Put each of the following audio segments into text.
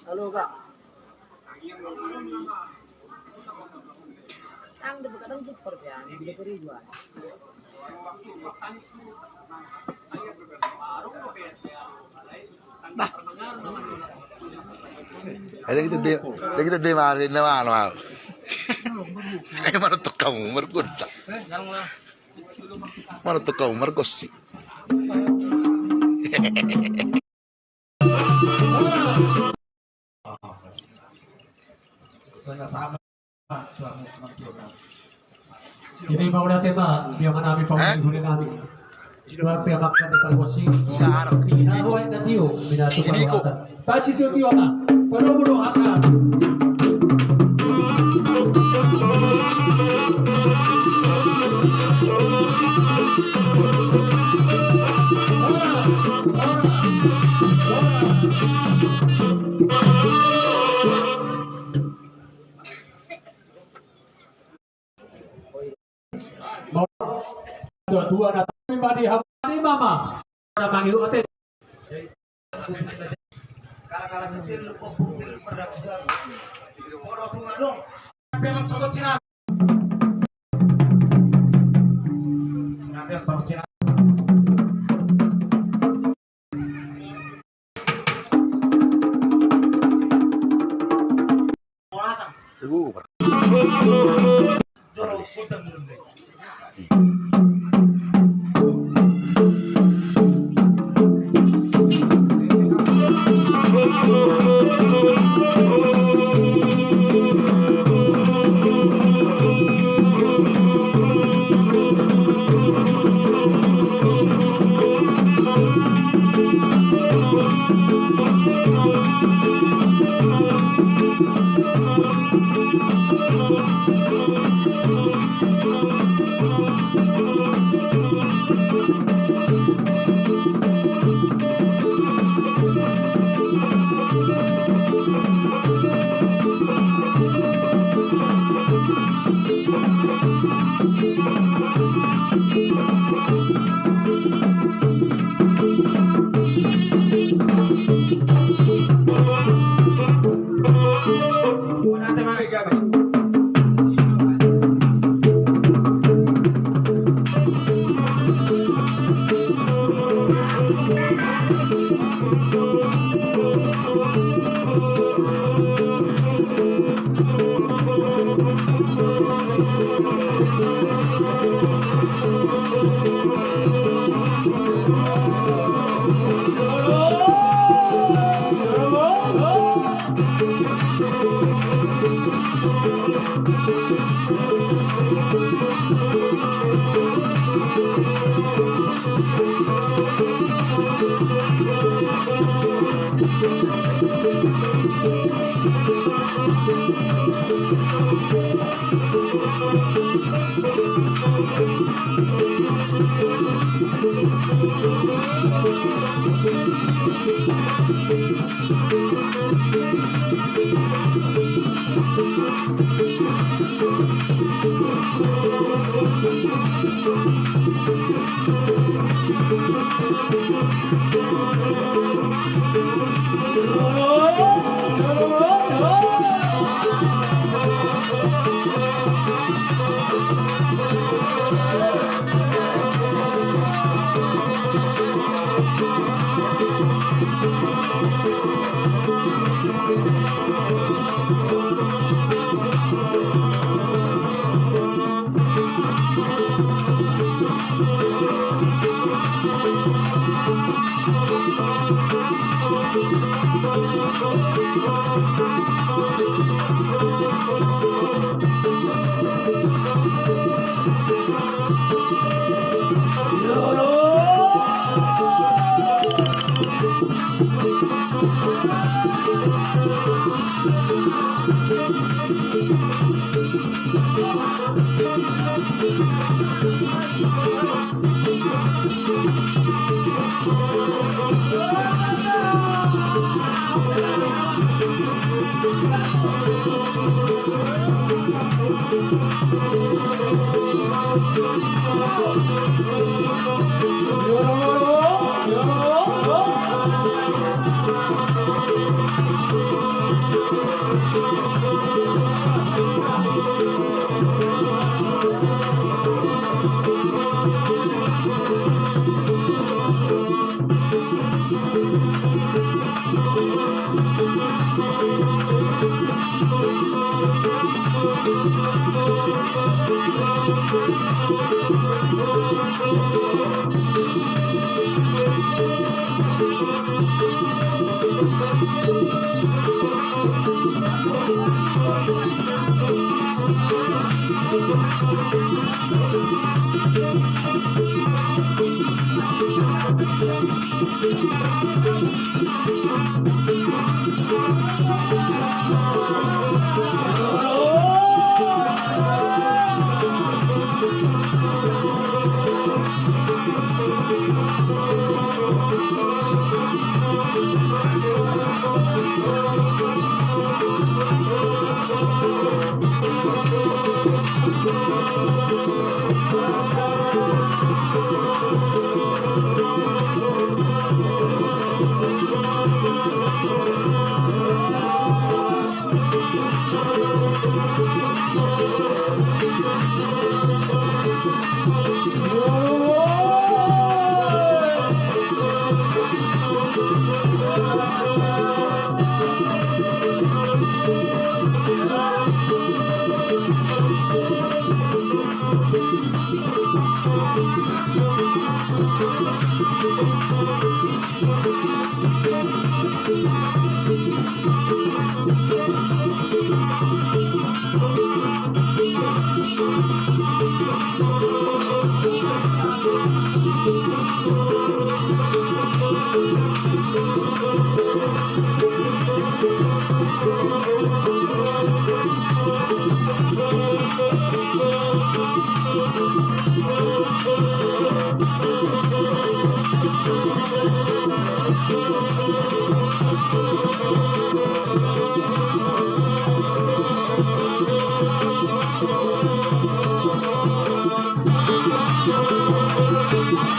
Halo Kak. Ang kadang super ya, di ribuan. Bah. Ada kita dimarin na ano. Ay marutok kamu merkuda. Marutok kamu merkosi. Ini mau natin biar namin panggulan namin. Dua pihak akan evaluasi secara kritis. Nahuay na tiyo, minato pangwatan. Pasi tiyo na, panubulo asa. Dua na pribadi hamani mama para mangilu ate kala-kala setir lu kok pada sudah ora bunga dong pengen takut Cina nanti takut Cina jorok putang mulai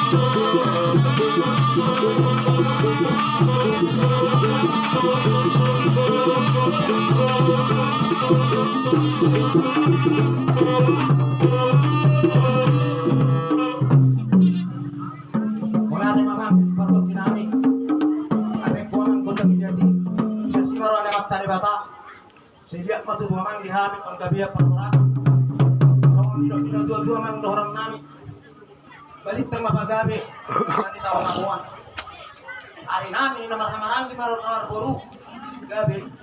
Wala na mamang patut sinami. Ame ko nang gudang jadi. Sa simaro na magtali bata. Sibiak patut mamang dihamit ang gabiak paturas. So dino dua mang dorang nami. Balik tang mapagabi. Ani tawag akuan. Ari nami na marang di maro kamar puru. Gabi.